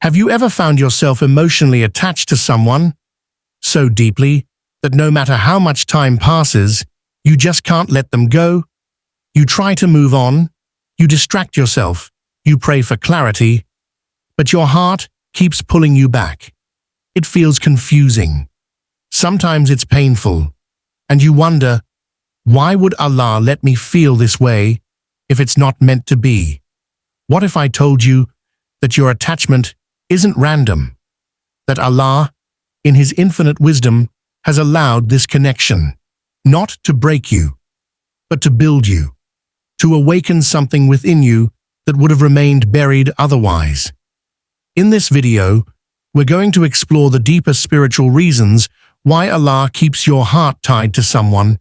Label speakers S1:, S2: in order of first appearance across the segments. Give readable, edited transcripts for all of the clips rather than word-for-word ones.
S1: Have you ever found yourself emotionally attached to someone so deeply that no matter how much time passes, you just can't let them go? You try to move on, you distract yourself, you pray for clarity, but your heart keeps pulling you back. It feels confusing. Sometimes it's painful, and you wonder, why would Allah let me feel this way if it's not meant to be? What if I told you that your attachment isn't random, that Allah, in His infinite wisdom, has allowed this connection, not to break you, but to build you, to awaken something within you that would have remained buried otherwise? In this video, we're going to explore the deeper spiritual reasons why Allah keeps your heart tied to someone,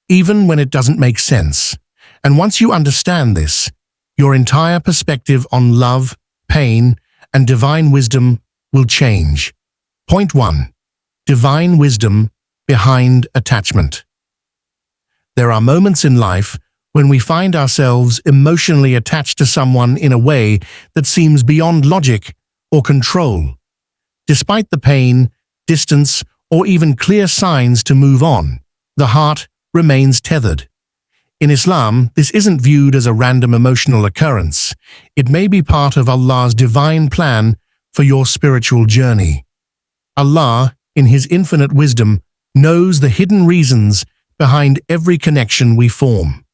S1: even when it doesn't make sense. And once you understand this, your entire perspective on love, pain, and divine wisdom will change. Point 1. Divine wisdom behind attachment. There are moments in life when we find ourselves emotionally attached to someone in a way that seems beyond logic or control. Despite the pain, distance, or even clear signs to move on, the heart remains tethered. In Islam, this isn't viewed as a random emotional occurrence. It may be part of Allah's divine plan for your spiritual journey. Allah, in His infinite wisdom, knows the hidden reasons behind every connection we form.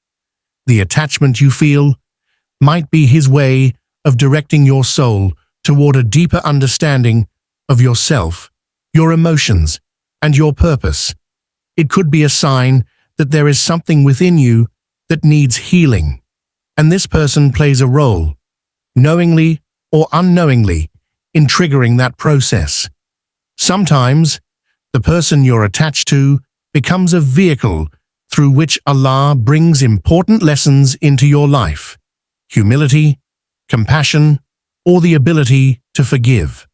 S1: The attachment you feel might be His way of directing your soul toward a deeper understanding of yourself, your emotions, and your purpose. It could be a sign that there is something within you that needs healing, and this person plays a role, knowingly or unknowingly, in triggering that process. Sometimes, the person you're attached to becomes a vehicle through which Allah brings important lessons into your life: humility, compassion, or the ability to forgive.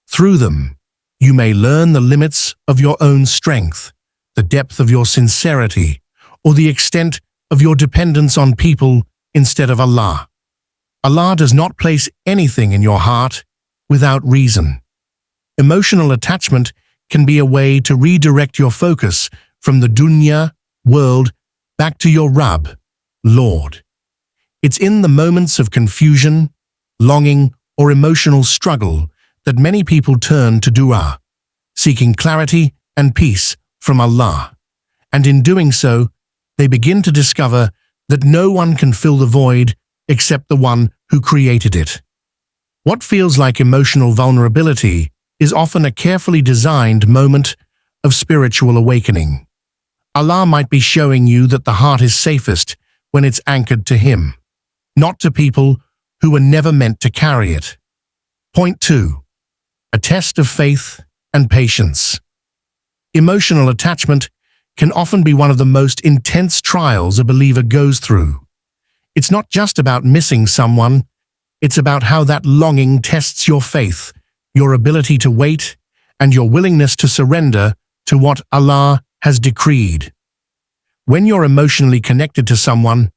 S1: Through them, you may learn the limits of your own strength, the depth of your sincerity, or the extent of your dependence on people instead of Allah. Allah does not place anything in your heart without reason. Emotional attachment can be a way to redirect your focus from the dunya, world, back to your Rabb, Lord. It's in the moments of confusion, longing, or emotional struggle that many people turn to dua, seeking clarity and peace from Allah. And in doing so, they begin to discover that no one can fill the void except the one who created it. What feels like emotional vulnerability is often a carefully designed moment of spiritual awakening. Allah might be showing you that the heart is safest when it's anchored to Him, not to people who were never meant to carry it. Point 2. A test of faith and patience. Emotional attachment can often be one of the most intense trials a believer goes through. It's not just about missing someone, it's about how that longing tests your faith, your ability to wait, and your willingness to surrender to what Allah has decreed. When you're emotionally connected to someone,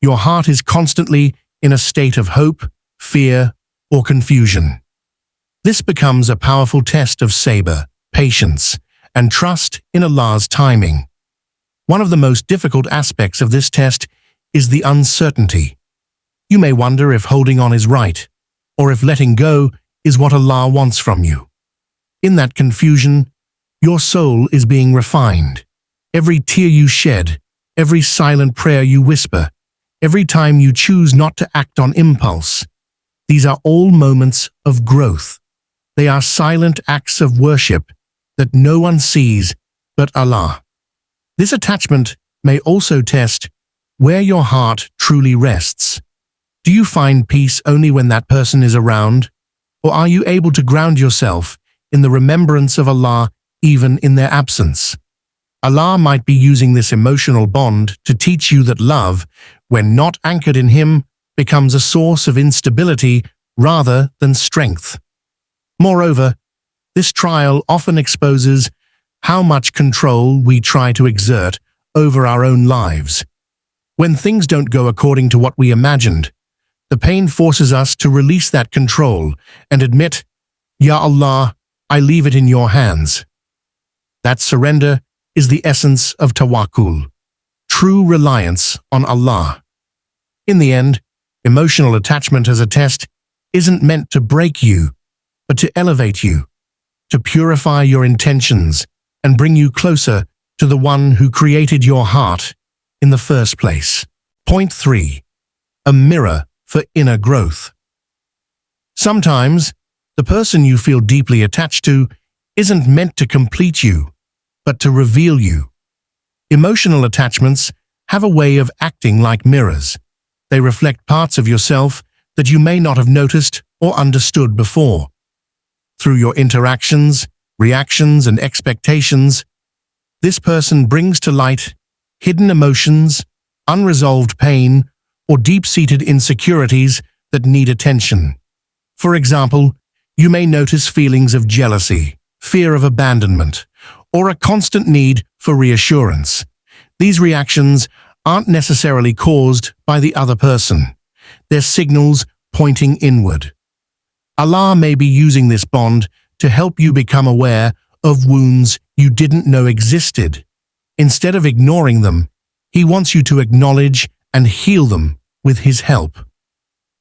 S1: your heart is constantly in a state of hope, fear, or confusion. This becomes a powerful test of sabr, patience, and trust in Allah's timing. One of the most difficult aspects of this test is the uncertainty. You may wonder if holding on is right, or if letting go is what Allah wants from you. In that confusion, your soul is being refined. Every tear you shed, every silent prayer you whisper, every time you choose not to act on impulse, these are all moments of growth. They are silent acts of worship that no one sees but Allah. This attachment may also test where your heart truly rests. Do you find peace only when that person is around? Or are you able to ground yourself in the remembrance of Allah even in their absence? Allah might be using this emotional bond to teach you that love, when not anchored in Him, becomes a source of instability rather than strength. Moreover, this trial often exposes how much control we try to exert over our own lives. When things don't go according to what we imagined, the pain forces us to release that control and admit Ya Allah, I leave it in your hands. That surrender is the essence of tawakkul, true reliance on Allah. In the end, emotional attachment as a test isn't meant to break you, but to elevate you, to purify your intentions and bring you closer to the one who created your heart in the first place. Point 3. A mirror for inner growth. Sometimes, the person you feel deeply attached to isn't meant to complete you, but to reveal you. Emotional attachments have a way of acting like mirrors. They reflect parts of yourself that you may not have noticed or understood before. Through your interactions, reactions, and expectations, this person brings to light hidden emotions, unresolved pain, or deep-seated insecurities that need attention. For example, you may notice feelings of jealousy, fear of abandonment, or a constant need for reassurance. These reactions aren't necessarily caused by the other person. They're signals pointing inward. Allah may be using this bond to help you become aware of wounds you didn't know existed. Instead of ignoring them, He wants you to acknowledge and heal them with His help.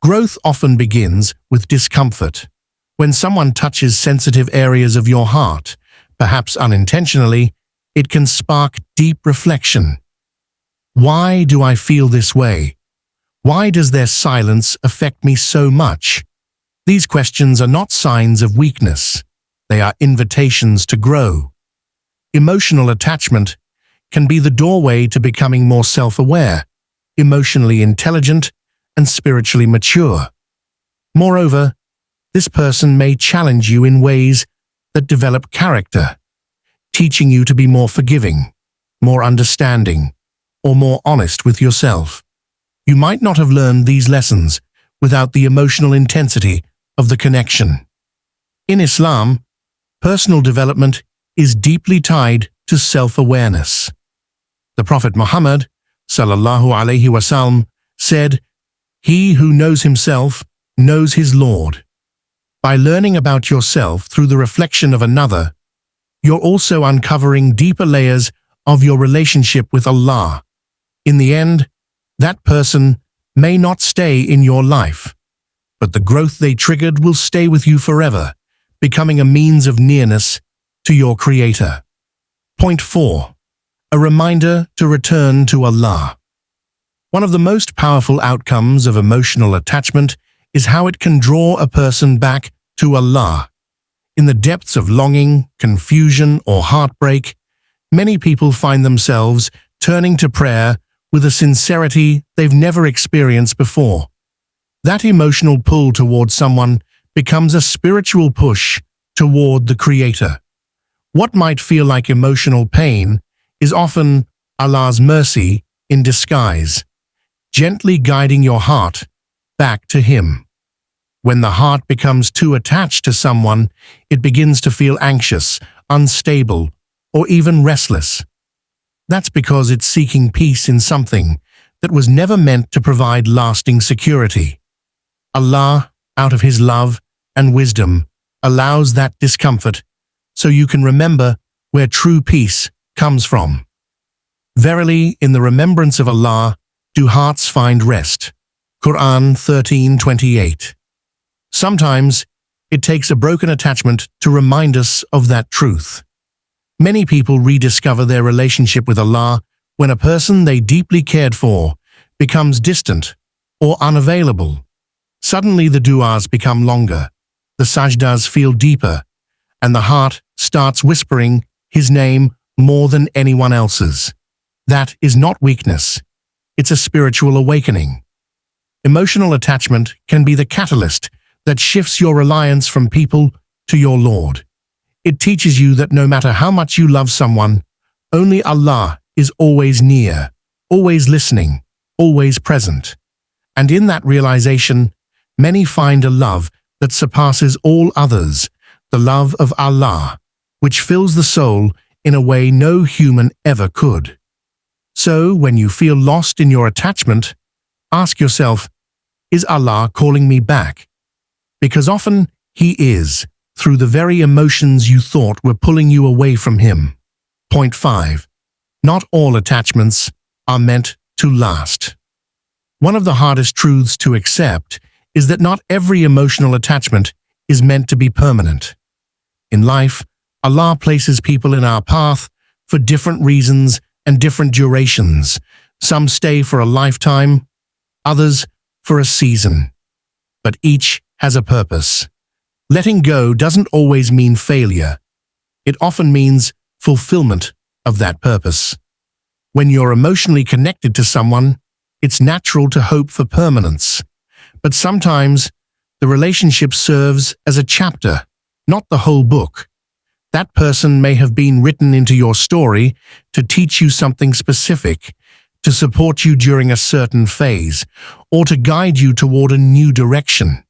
S1: Growth often begins with discomfort. When someone touches sensitive areas of your heart, perhaps unintentionally, it can spark deep reflection. Why do I feel this way? Why does their silence affect me so much? These questions are not signs of weakness. They are invitations to grow. Emotional attachment can be the doorway to becoming more self-aware, emotionally intelligent, and spiritually mature. Moreover, this person may challenge you in ways that develop character, teaching you to be more forgiving, more understanding, or more honest with yourself. You might not have learned these lessons without the emotional intensity of the connection. In Islam, personal development is deeply tied to self-awareness. The Prophet Muhammad, sallallahu alaihi wasallam, said, "He who knows himself knows his Lord." By learning about yourself through the reflection of another, you're also uncovering deeper layers of your relationship with Allah. In the end, that person may not stay in your life, but the growth they triggered will stay with you forever, becoming a means of nearness to your Creator. Point 4. A reminder to return to Allah. One of the most powerful outcomes of emotional attachment is how it can draw a person back to Allah. In the depths of longing, confusion, or heartbreak, many people find themselves turning to prayer with a sincerity they've never experienced before. That emotional pull toward someone becomes a spiritual push toward the Creator. What might feel like emotional pain is often Allah's mercy in disguise, gently guiding your heart back to Him. When the heart becomes too attached to someone, it begins to feel anxious, unstable, or even restless. That's because it's seeking peace in something that was never meant to provide lasting security. Allah, out of His love and wisdom, allows that discomfort so you can remember where true peace comes from. Verily, in the remembrance of Allah, do hearts find rest. Quran 13:28. Sometimes, it takes a broken attachment to remind us of that truth. Many people rediscover their relationship with Allah when a person they deeply cared for becomes distant or unavailable. Suddenly the du'as become longer, the sajdas feel deeper, and the heart starts whispering His name more than anyone else's. That is not weakness. It's a spiritual awakening. Emotional attachment can be the catalyst that shifts your reliance from people to your Lord. It teaches you that no matter how much you love someone, only Allah is always near, always listening, always present. And in that realization, many find a love that surpasses all others, the love of Allah, which fills the soul in a way no human ever could. So, when you feel lost in your attachment, ask yourself, is Allah calling me back? Because often He is, through the very emotions you thought were pulling you away from him. Point 5. Not all attachments are meant to last. One of the hardest truths to accept is that not every emotional attachment is meant to be permanent. In life, Allah places people in our path for different reasons and different durations. Some stay for a lifetime, others for a season. But each has a purpose. Letting go doesn't always mean failure. It often means fulfillment of that purpose. When you're emotionally connected to someone, it's natural to hope for permanence. But sometimes, the relationship serves as a chapter, not the whole book. That person may have been written into your story to teach you something specific, to support you during a certain phase, or to guide you toward a new direction.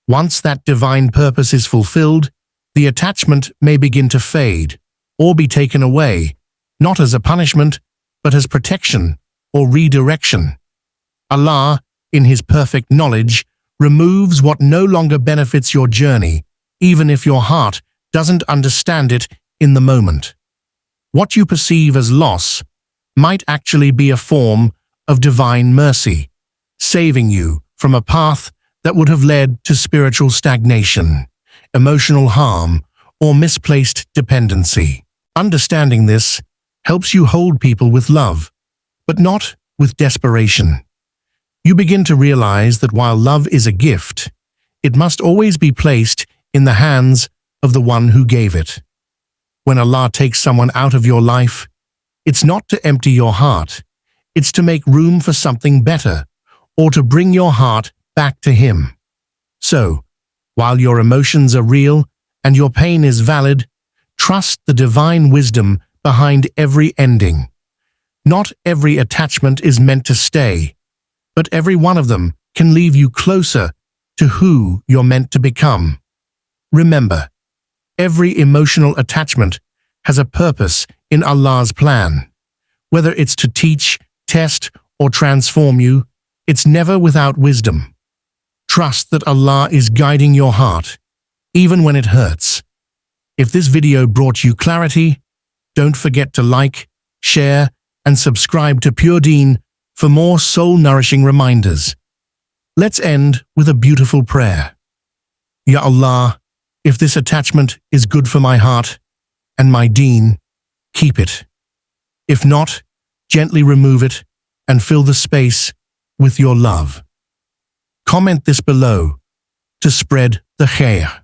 S1: Once that divine purpose is fulfilled, the attachment may begin to fade, or be taken away, not as a punishment, but as protection or redirection. Allah, in His perfect knowledge, removes what no longer benefits your journey, even if your heart doesn't understand it in the moment. What you perceive as loss might actually be a form of divine mercy, saving you from a path that would have led to spiritual stagnation, emotional harm, or misplaced dependency. Understanding this helps you hold people with love, but not with desperation. You begin to realize that while love is a gift, it must always be placed in the hands of the one who gave it. When Allah takes someone out of your life, it's not to empty your heart, it's to make room for something better, or to bring your heart back to Him. So, while your emotions are real and your pain is valid, trust the divine wisdom behind every ending. Not every attachment is meant to stay, but every one of them can leave you closer to who you're meant to become. Remember, every emotional attachment has a purpose in Allah's plan. Whether it's to teach, test, or transform you, it's never without wisdom. Trust that Allah is guiding your heart, even when it hurts. If this video brought you clarity, don't forget to like, share, and subscribe to Pure Deen for more soul-nourishing reminders. Let's end with a beautiful prayer. Ya Allah, if this attachment is good for my heart and my deen, keep it. If not, gently remove it and fill the space with your love. Comment this below to spread the khair.